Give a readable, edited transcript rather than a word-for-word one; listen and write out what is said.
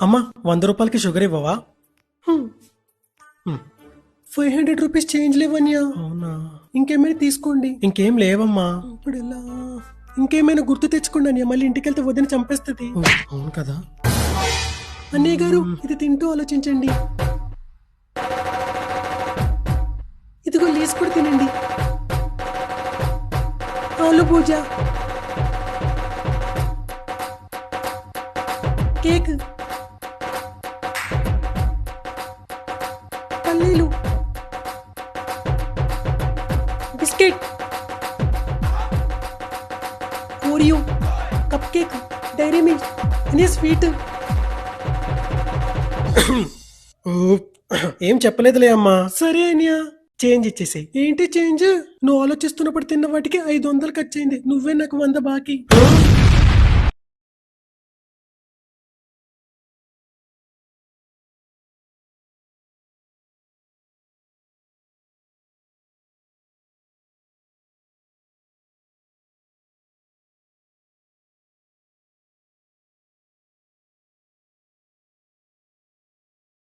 అమ్మా 100 రూపాయలకి షుగర్ ఇవ్వవా? 500 రూపీస్ చేంజ్ లేవన్యా. అవునా? ఇంకేమైనా తీసుకోండి. ఇంకేం లేవమ్మా. ఇప్పుడు ఎలా? ఇంకేమైనా గుర్తు తెచ్చుకోండి అన్నయ్య, మళ్ళీ ఇంటికి వెళ్తే వదిన చంపేస్తుంది. అవును కదా. అన్నయ్య గారు ఇది తింటూ ఆలోచించండి. ఇదిగో లేస్ కూడా తినండి. ఆలు పూజ, కేక్, పల్లీలు, biscuit, Oreo, cupcake, Dairy Milk అనే స్వీట్. ఏం చెప్పలేదులే అమ్మా. సరే అనియా, చేంజ్ ఇచ్చేసాయి. ఏంటి చేంజ్? నువ్వు ఆలోచిస్తున్నప్పుడు తిన్న వాటికి 500 ఖర్చు అయింది. నువ్వే నాకు 100 బాకీ.